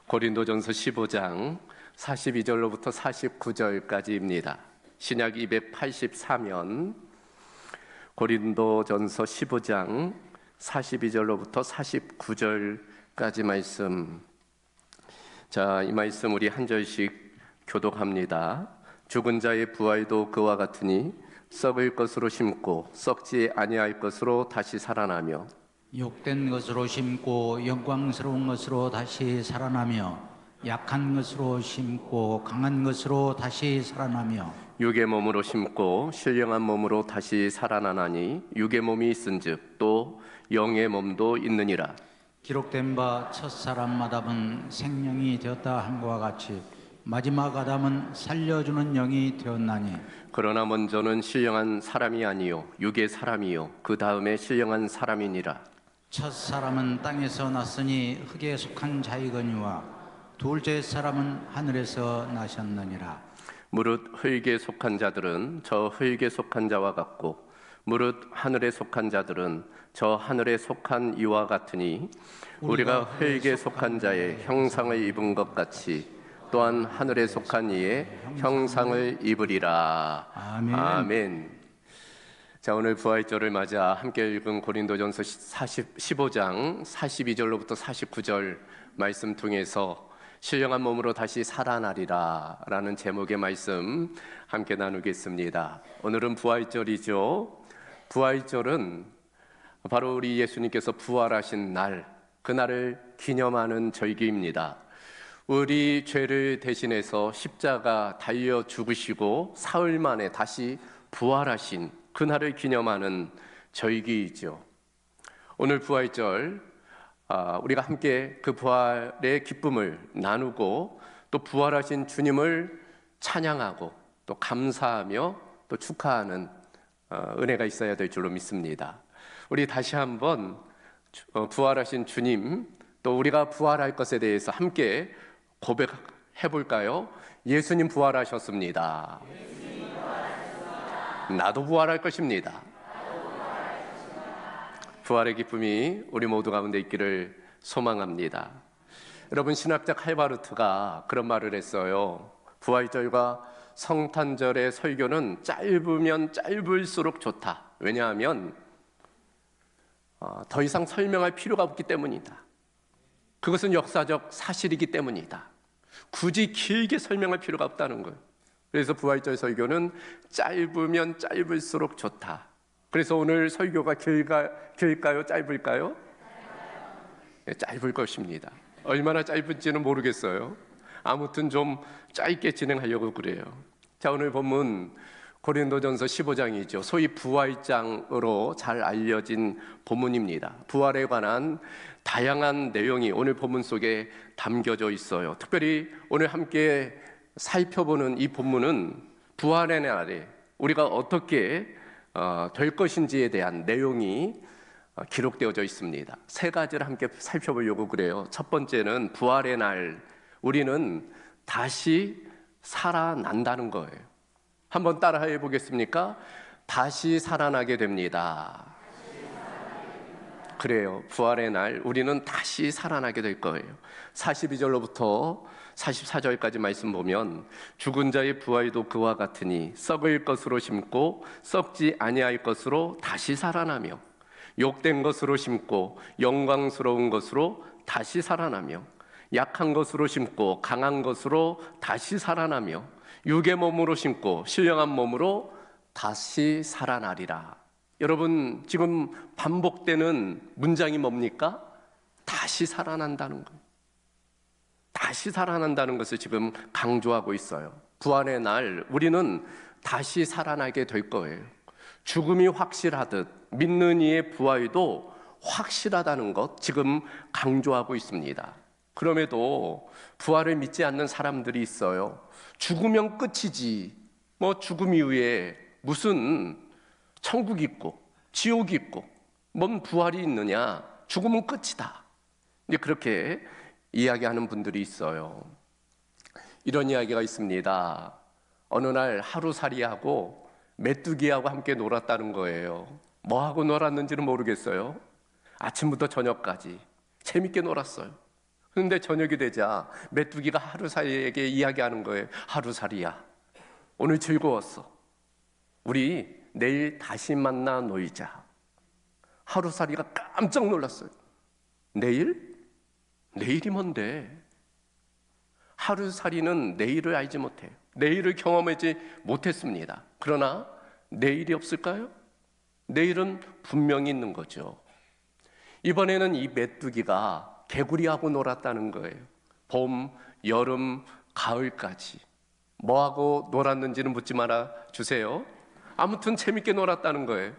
고린도전서 15장 42절로부터 49절까지입니다. 신약 284면 고린도전서 15장 42절로부터 49절까지 말씀. 자, 이 말씀 우리 한 절씩 교독합니다. 죽은 자의 부활도 그와 같으니 썩을 것으로 심고 썩지 아니할 것으로 다시 살아나며 욕된 것으로 심고 영광스러운 것으로 다시 살아나며 약한 것으로 심고 강한 것으로 다시 살아나며 육의 몸으로 심고 신령한 몸으로 다시 살아나나니 육의 몸이 있은즉 또 영의 몸도 있느니라. 기록된 바 첫사람 아담은 생명이 되었다 함과 같이 마지막 아담은 살려주는 영이 되었나니 그러나 먼저는 신령한 사람이 아니요 육의 사람이요 그 다음에 신령한 사람이니라. 첫사람은 땅에서 났으니 흙에 속한 자이거니와 둘째 사람은 하늘에서 나셨느니라. 무릇 흙에 속한 자들은 저 흙에 속한 자와 같고 무릇 하늘에 속한 자들은 저 하늘에 속한 이와 같으니 우리가 흙에 속한 자의 형상을 입은 것 같이 또한 하늘에 속한 이의 형상을 입으리라. 아멘. 자, 오늘 부활절을 맞아 함께 읽은 고린도전서 15장 42절로부터 49절 말씀 통해서 신령한 몸으로 다시 살아나리라 라는 제목의 말씀 함께 나누겠습니다. 오늘은 부활절이죠. 부활절은 바로 우리 예수님께서 부활하신 날, 그날을 기념하는 절기입니다. 우리 죄를 대신해서 십자가 달려 죽으시고 사흘 만에 다시 부활하신 그날을 기념하는 절기이죠. 오늘 부활절 우리가 함께 그 부활의 기쁨을 나누고 또 부활하신 주님을 찬양하고 또 감사하며 또 축하하는 은혜가 있어야 될 줄로 믿습니다. 우리 다시 한번 부활하신 주님 또 우리가 부활할 것에 대해서 함께 고백해 볼까요? 예수님 부활하셨습니다. 나도 부활할 것입니다. 부활의 기쁨이 우리 모두 가운데 있기를 소망합니다. 여러분, 신학자 칼바르트가 그런 말을 했어요. 부활절과 성탄절의 설교는 짧으면 짧을수록 좋다. 왜냐하면 더 이상 설명할 필요가 없기 때문이다. 그것은 역사적 사실이기 때문이다. 굳이 길게 설명할 필요가 없다는 거예요. 그래서 부활절 설교는 짧으면 짧을수록 좋다. 그래서 오늘 설교가 길까요? 짧을까요? 네, 짧을 것입니다. 얼마나 짧을지는 모르겠어요. 아무튼 좀 짧게 진행하려고 그래요. 자, 오늘 본문 고린도전서 15장이죠. 소위 부활장으로 잘 알려진 본문입니다. 부활에 관한 다양한 내용이 오늘 본문 속에 담겨져 있어요. 특별히 오늘 함께 살펴보는 이 본문은 부활의 날에 우리가 어떻게 될 것인지에 대한 내용이 기록되어져 있습니다. 세 가지를 함께 살펴보려고 그래요. 첫 번째는 부활의 날 우리는 다시 살아난다는 거예요. 한번 따라해 보겠습니까? 다시 살아나게 됩니다. 그래요. 부활의 날 우리는 다시 살아나게 될 거예요. 42절로부터 44절까지 말씀 보면 죽은 자의 부활도 그와 같으니 썩을 것으로 심고 썩지 아니할 것으로 다시 살아나며 욕된 것으로 심고 영광스러운 것으로 다시 살아나며 약한 것으로 심고 강한 것으로 다시 살아나며 육의 몸으로 심고 신령한 몸으로 다시 살아나리라. 여러분, 지금 반복되는 문장이 뭡니까? 다시 살아난다는 거예요. 다시 살아난다는 것을 지금 강조하고 있어요. 부활의 날 우리는 다시 살아나게 될 거예요. 죽음이 확실하듯 믿는 이의 부활도 확실하다는 것 지금 강조하고 있습니다. 그럼에도 부활을 믿지 않는 사람들이 있어요. 죽으면 끝이지, 죽음 이후에 무슨 천국이 있고 지옥이 있고 뭔 부활이 있느냐, 죽으면 끝이다, 이제 그렇게 이야기하는 분들이 있어요. 이런 이야기가 있습니다. 어느 날 하루살이하고 메뚜기하고 함께 놀았다는 거예요. 뭐하고 놀았는지는 모르겠어요. 아침부터 저녁까지 재밌게 놀았어요. 그런데 저녁이 되자 메뚜기가 하루살이에게 이야기하는 거예요. 하루살이야, 오늘 즐거웠어. 우리 내일 다시 만나 놀자. 하루살이가 깜짝 놀랐어요. 내일? 내일이 뭔데? 하루살이는 내일을 알지 못해요. 내일을 경험하지 못했습니다. 그러나 내일이 없을까요? 내일은 분명히 있는 거죠. 이번에는 이 메뚜기가 개구리하고 놀았다는 거예요. 봄, 여름, 가을까지. 뭐하고 놀았는지는 묻지 말아 주세요. 아무튼 재밌게 놀았다는 거예요.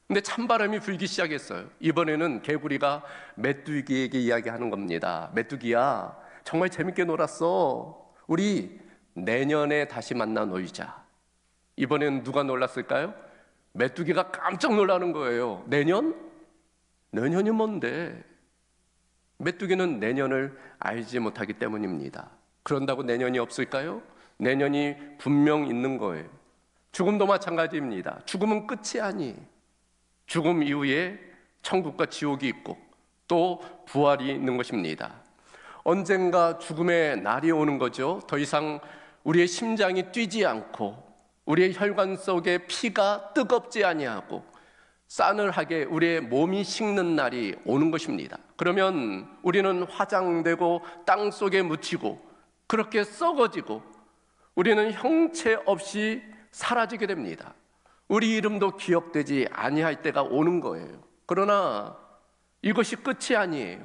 근데 찬바람이 불기 시작했어요. 이번에는 개구리가 메뚜기에게 이야기하는 겁니다. 메뚜기야, 정말 재밌게 놀았어. 우리 내년에 다시 만나 놀자. 이번에는 누가 놀랐을까요? 메뚜기가 깜짝 놀라는 거예요. 내년? 내년이 뭔데? 메뚜기는 내년을 알지 못하기 때문입니다. 그런다고 내년이 없을까요? 내년이 분명 있는 거예요. 죽음도 마찬가지입니다. 죽음은 끝이 아니에요. 죽음 이후에 천국과 지옥이 있고 또 부활이 있는 것입니다. 언젠가 죽음의 날이 오는 거죠. 더 이상 우리의 심장이 뛰지 않고 우리의 혈관 속에 피가 뜨겁지 아니하고 싸늘하게 우리의 몸이 식는 날이 오는 것입니다. 그러면 우리는 화장되고 땅 속에 묻히고 그렇게 썩어지고 우리는 형체 없이 사라지게 됩니다. 우리 이름도 기억되지 아니할 때가 오는 거예요. 그러나 이것이 끝이 아니에요.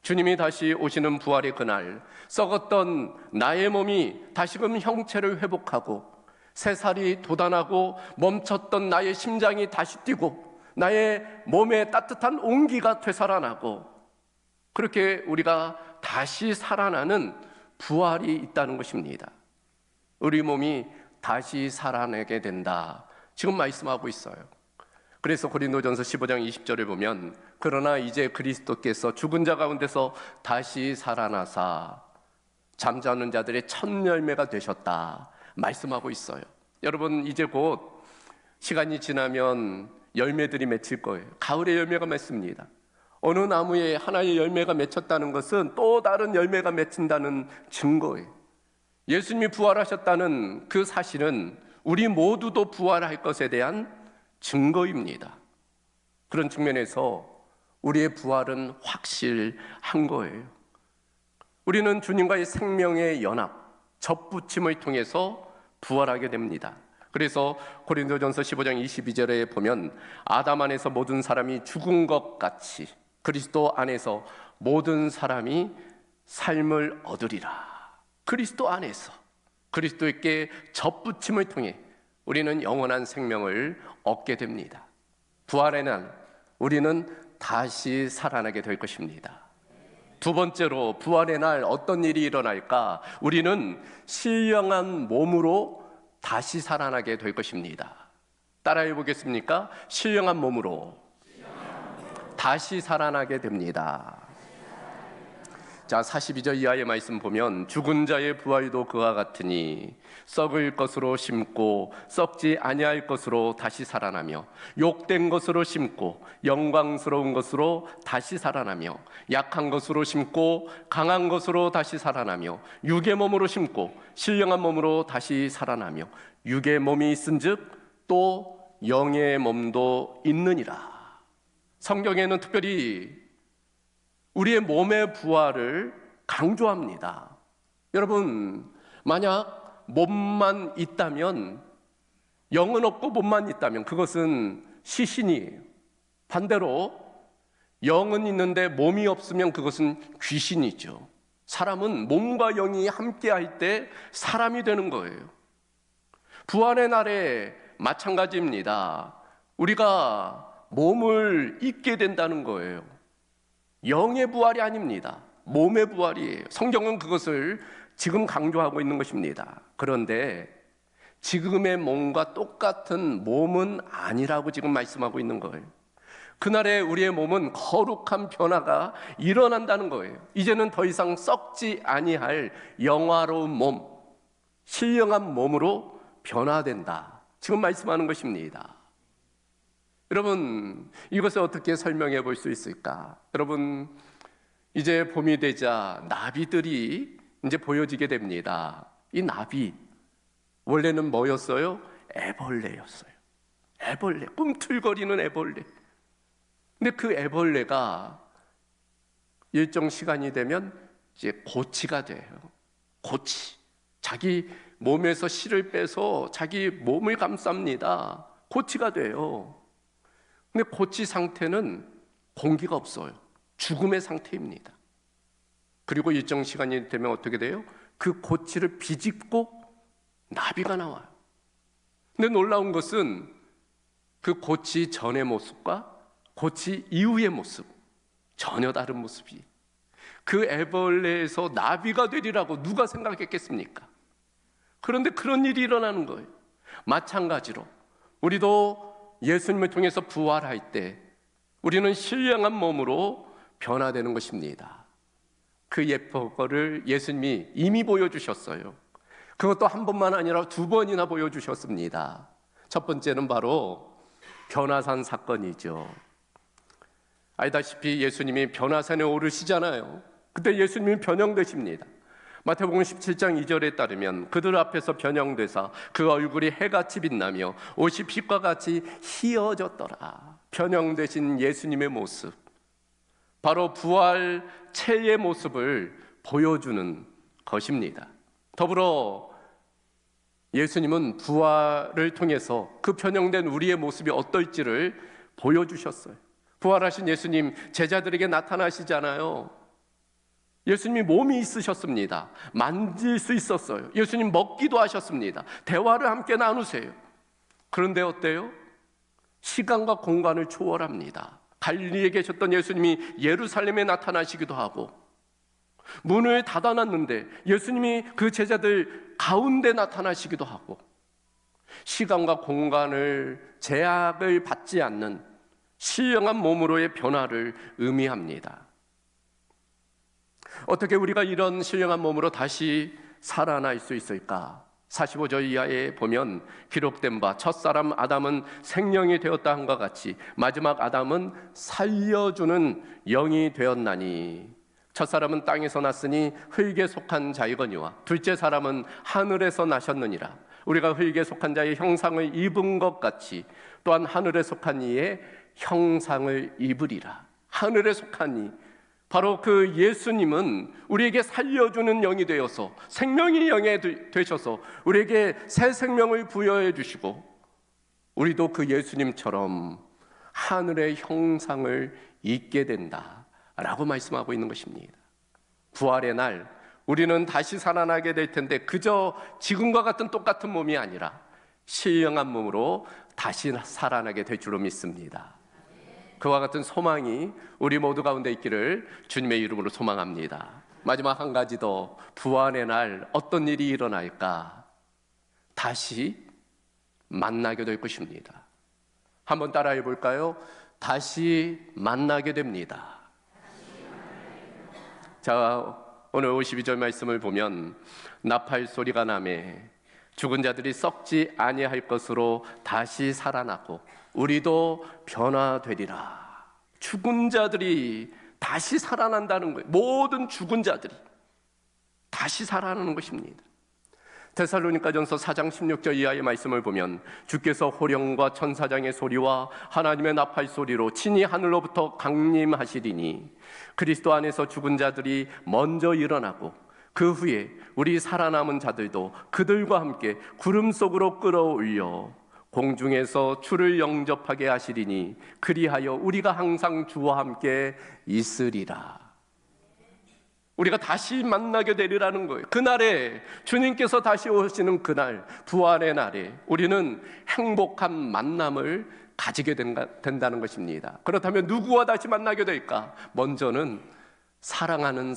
주님이 다시 오시는 부활의 그날, 썩었던 나의 몸이 다시금 형체를 회복하고 새살이 돋아나고 멈췄던 나의 심장이 다시 뛰고 나의 몸에 따뜻한 온기가 되살아나고 그렇게 우리가 다시 살아나는 부활이 있다는 것입니다. 우리 몸이 다시 살아나게 된다. 지금 말씀하고 있어요. 그래서 고린도전서 15장 20절에 보면 그러나 이제 그리스도께서 죽은 자 가운데서 다시 살아나사 잠자는 자들의 첫 열매가 되셨다 말씀하고 있어요. 여러분, 이제 곧 시간이 지나면 열매들이 맺힐 거예요. 가을에 열매가 맺습니다. 어느 나무에 하나의 열매가 맺혔다는 것은 또 다른 열매가 맺힌다는 증거예요. 예수님이 부활하셨다는 그 사실은 우리 모두도 부활할 것에 대한 증거입니다. 그런 측면에서 우리의 부활은 확실한 거예요. 우리는 주님과의 생명의 연합, 접붙임을 통해서 부활하게 됩니다. 그래서 고린도전서 15장 22절에 보면 아담 안에서 모든 사람이 죽은 것 같이 그리스도 안에서 모든 사람이 삶을 얻으리라. 그리스도 안에서 그리스도께 접붙임을 통해 우리는 영원한 생명을 얻게 됩니다. 부활의 날 우리는 다시 살아나게 될 것입니다. 두 번째로 부활의 날 어떤 일이 일어날까? 우리는 신령한 몸으로 다시 살아나게 될 것입니다. 따라해 보겠습니까? 신령한 몸으로 다시 살아나게 됩니다. 자, 42절 이하의 말씀 보면 죽은 자의 부활도 그와 같으니 썩을 것으로 심고 썩지 아니할 것으로 다시 살아나며 욕된 것으로 심고 영광스러운 것으로 다시 살아나며 약한 것으로 심고 강한 것으로 다시 살아나며 육의 몸으로 심고 신령한 몸으로 다시 살아나며 육의 몸이 있은즉 또 영의 몸도 있느니라. 성경에는 특별히 우리의 몸의 부활을 강조합니다. 여러분, 만약 몸만 있다면, 영은 없고 몸만 있다면 그것은 시신이에요. 반대로 영은 있는데 몸이 없으면 그것은 귀신이죠. 사람은 몸과 영이 함께할 때 사람이 되는 거예요. 부활의 날에 마찬가지입니다. 우리가 몸을 잊게 된다는 거예요. 영의 부활이 아닙니다. 몸의 부활이에요. 성경은 그것을 지금 강조하고 있는 것입니다. 그런데 지금의 몸과 똑같은 몸은 아니라고 지금 말씀하고 있는 거예요. 그날에 우리의 몸은 거룩한 변화가 일어난다는 거예요. 이제는 더 이상 썩지 아니할 영화로운 몸, 신령한 몸으로 변화된다. 지금 말씀하는 것입니다. 여러분, 이것을 어떻게 설명해 볼 수 있을까? 여러분, 이제 봄이 되자 나비들이 이제 보여지게 됩니다. 이 나비 원래는 뭐였어요? 애벌레였어요. 애벌레, 꿈틀거리는 애벌레. 근데 그 애벌레가 일정 시간이 되면 이제 고치가 돼요. 고치. 자기 몸에서 실을 빼서 자기 몸을 감쌉니다. 고치가 돼요. 근데 고치 상태는 공기가 없어요. 죽음의 상태입니다. 그리고 일정 시간이 되면 어떻게 돼요? 그 고치를 비집고 나비가 나와요. 근데 놀라운 것은 그 고치 전의 모습과 고치 이후의 모습, 전혀 다른 모습이. 그 애벌레에서 나비가 되리라고 누가 생각했겠습니까? 그런데 그런 일이 일어나는 거예요. 마찬가지로 우리도 예수님을 통해서 부활할 때 우리는 신령한 몸으로 변화되는 것입니다. 그 예표를 예수님이 이미 보여주셨어요. 그것도 한 번만 아니라 두 번이나 보여주셨습니다. 첫 번째는 바로 변화산 사건이죠. 알다시피 예수님이 변화산에 오르시잖아요. 그때 예수님이 변형되십니다. 마태복음 17장 2절에 따르면 그들 앞에서 변형되사 그 얼굴이 해같이 빛나며 옷이 빛과 같이 희어졌더라. 변형되신 예수님의 모습, 바로 부활 체의 모습을 보여주는 것입니다. 더불어 예수님은 부활을 통해서 그 변형된 우리의 모습이 어떨지를 보여주셨어요. 부활하신 예수님 제자들에게 나타나시잖아요. 예수님이 몸이 있으셨습니다. 만질 수 있었어요. 예수님 먹기도 하셨습니다. 대화를 함께 나누세요. 그런데 어때요? 시간과 공간을 초월합니다. 갈릴리에 계셨던 예수님이 예루살렘에 나타나시기도 하고, 문을 닫아놨는데 예수님이 그 제자들 가운데 나타나시기도 하고, 시간과 공간을 제약을 받지 않는 신령한 몸으로의 변화를 의미합니다. 어떻게 우리가 이런 신령한 몸으로 다시 살아날 수 있을까? 45절 이하에 보면 기록된 바 첫사람 아담은 생명이 되었다 함과 같이 마지막 아담은 살려주는 영이 되었나니, 첫사람은 땅에서 났으니 흙에 속한 자이거니와 둘째 사람은 하늘에서 나셨느니라. 우리가 흙에 속한 자의 형상을 입은 것 같이 또한 하늘에 속한 이의 형상을 입으리라. 하늘에 속한 이, 바로 그 예수님은 우리에게 살려주는 영이 되어서 생명의 영이 되셔서 우리에게 새 생명을 부여해 주시고, 우리도 그 예수님처럼 하늘의 형상을 입게 된다라고 말씀하고 있는 것입니다. 부활의 날 우리는 다시 살아나게 될 텐데 그저 지금과 같은 똑같은 몸이 아니라 신령한 몸으로 다시 살아나게 될 줄로 믿습니다. 그와 같은 소망이 우리 모두 가운데 있기를 주님의 이름으로 소망합니다. 마지막 한 가지 더, 부활의 날 어떤 일이 일어날까? 다시 만나게 될 것입니다. 한번 따라해 볼까요? 다시 만나게 됩니다. 자, 오늘 52절 말씀을 보면 나팔 소리가 나매 죽은 자들이 썩지 아니할 것으로 다시 살아나고 우리도 변화되리라. 죽은 자들이 다시 살아난다는 거예요. 모든 죽은 자들이 다시 살아나는 것입니다. 데살로니가전서 4장 16절 이하의 말씀을 보면 주께서 호령과 천사장의 소리와 하나님의 나팔 소리로 친히 하늘로부터 강림하시리니 그리스도 안에서 죽은 자들이 먼저 일어나고 그 후에 우리 살아남은 자들도 그들과 함께 구름 속으로 끌어올려 공중에서 주를 영접하게 하시리니 그리하여 우리가 항상 주와 함께 있으리라. 우리가 다시 만나게 되리라는 거예요. 그날에 주님께서 다시 오시는 그날, 부활의 날에 우리는 행복한 만남을 가지게 된다는 것입니다. 그렇다면 누구와 다시 만나게 될까? 먼저는 사랑하는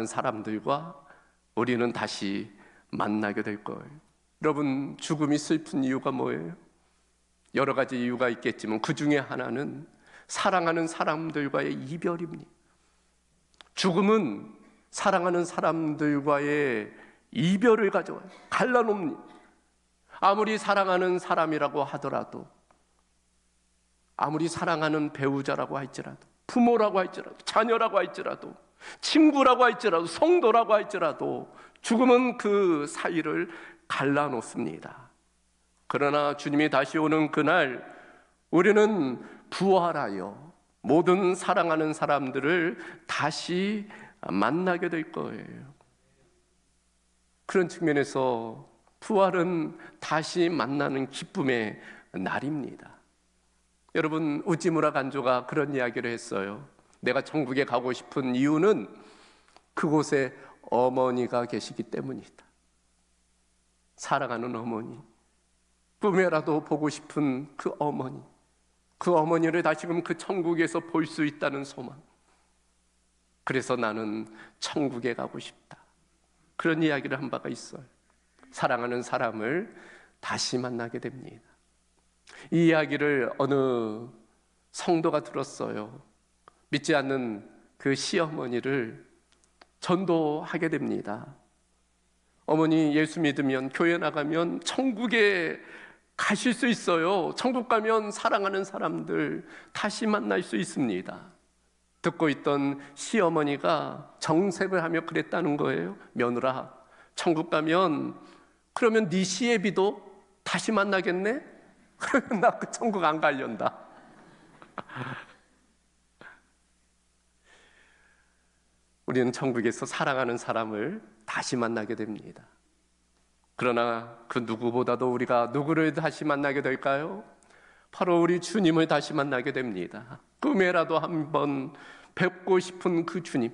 사람들과 우리는 다시 만나게 될 거예요. 여러분, 죽음이 슬픈 이유가 뭐예요? 여러 가지 이유가 있겠지만 그 중에 하나는 사랑하는 사람들과의 이별입니다. 죽음은 사랑하는 사람들과의 이별을 가져와요. 갈라놓습니다. 아무리 사랑하는 사람이라고 하더라도, 아무리 사랑하는 배우자라고 할지라도 부모라고 할지라도, 자녀라고 할지라도, 친구라고 할지라도, 성도라고 할지라도 죽음은 그 사이를 갈라놓습니다. 그러나 주님이 다시 오는 그날 우리는 부활하여 모든 사랑하는 사람들을 다시 만나게 될 거예요. 그런 측면에서 부활은 다시 만나는 기쁨의 날입니다. 여러분, 우찌무라 간조가 그런 이야기를 했어요. 내가 천국에 가고 싶은 이유는 그곳에 어머니가 계시기 때문이다. 사랑하는 어머니, 꿈에라도 보고 싶은 그 어머니, 그 어머니를 다시금 그 천국에서 볼 수 있다는 소망. 그래서 나는 천국에 가고 싶다. 그런 이야기를 한 바가 있어요. 사랑하는 사람을 다시 만나게 됩니다. 이 이야기를 어느 성도가 들었어요. 믿지 않는 그 시어머니를 전도하게 됩니다. 어머니, 예수 믿으면, 교회 나가면 천국에 가실 수 있어요. 천국 가면 사랑하는 사람들 다시 만날 수 있습니다. 듣고 있던 시어머니가 정색을 하며 그랬다는 거예요. 며느라, 천국 가면 그러면 네 시애비도 다시 만나겠네? 그러면 나 그 천국 안 가련다. 우리는 천국에서 사랑하는 사람을 다시 만나게 됩니다. 그러나 그 누구보다도 우리가 누구를 다시 만나게 될까요? 바로 우리 주님을 다시 만나게 됩니다. 꿈에라도 한번 뵙고 싶은 그 주님,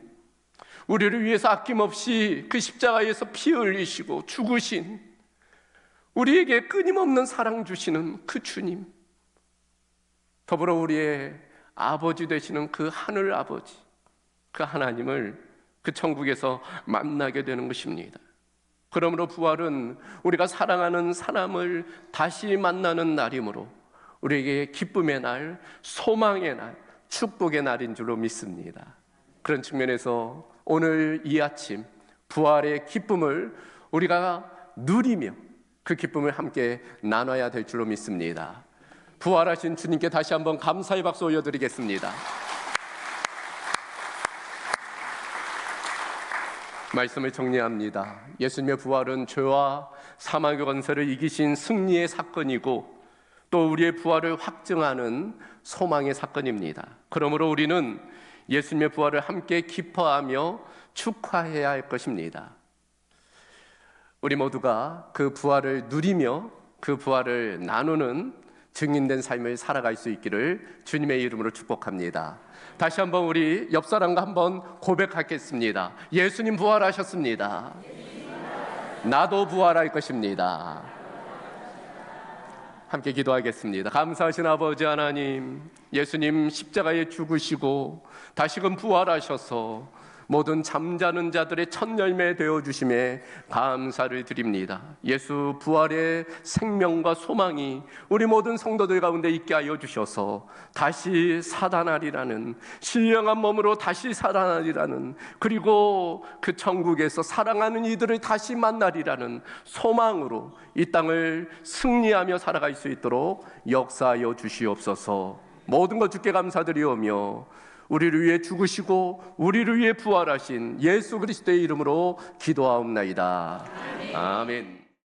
우리를 위해서 아낌없이 그 십자가에서 피 흘리시고 죽으신, 우리에게 끊임없는 사랑 주시는 그 주님, 더불어 우리의 아버지 되시는 그 하늘 아버지, 그 하나님을 그 천국에서 만나게 되는 것입니다. 그러므로 부활은 우리가 사랑하는 사람을 다시 만나는 날이므로 우리에게 기쁨의 날, 소망의 날, 축복의 날인 줄로 믿습니다. 그런 측면에서 오늘 이 아침 부활의 기쁨을 우리가 누리며 그 기쁨을 함께 나눠야 될 줄로 믿습니다. 부활하신 주님께 다시 한번 감사의 박수 올려드리겠습니다. 말씀을 정리합니다. 예수님의 부활은 죄와 사망의 권세를 이기신 승리의 사건이고 또 우리의 부활을 확증하는 소망의 사건입니다. 그러므로 우리는 예수님의 부활을 함께 기뻐하며 축하해야 할 것입니다. 우리 모두가 그 부활을 누리며 그 부활을 나누는 증인된 삶을 살아갈 수 있기를 주님의 이름으로 축복합니다. 다시 한번 우리 옆 사람과 한번 고백하겠습니다. 예수님 부활하셨습니다. 나도 부활할 것입니다. 함께 기도하겠습니다. 감사하신 아버지 하나님, 예수님 십자가에 죽으시고 다시금 부활하셔서 모든 잠자는 자들의 첫 열매 되어주심에 감사를 드립니다. 예수 부활의 생명과 소망이 우리 모든 성도들 가운데 있게 하여 주셔서 다시 살아나리라는, 신령한 몸으로 다시 살아나리라는, 그리고 그 천국에서 사랑하는 이들을 다시 만나리라는 소망으로 이 땅을 승리하며 살아갈 수 있도록 역사하여 주시옵소서. 모든 것 주께 감사드리오며 우리를 위해 죽으시고 우리를 위해 부활하신 예수 그리스도의 이름으로 기도하옵나이다. 아멘.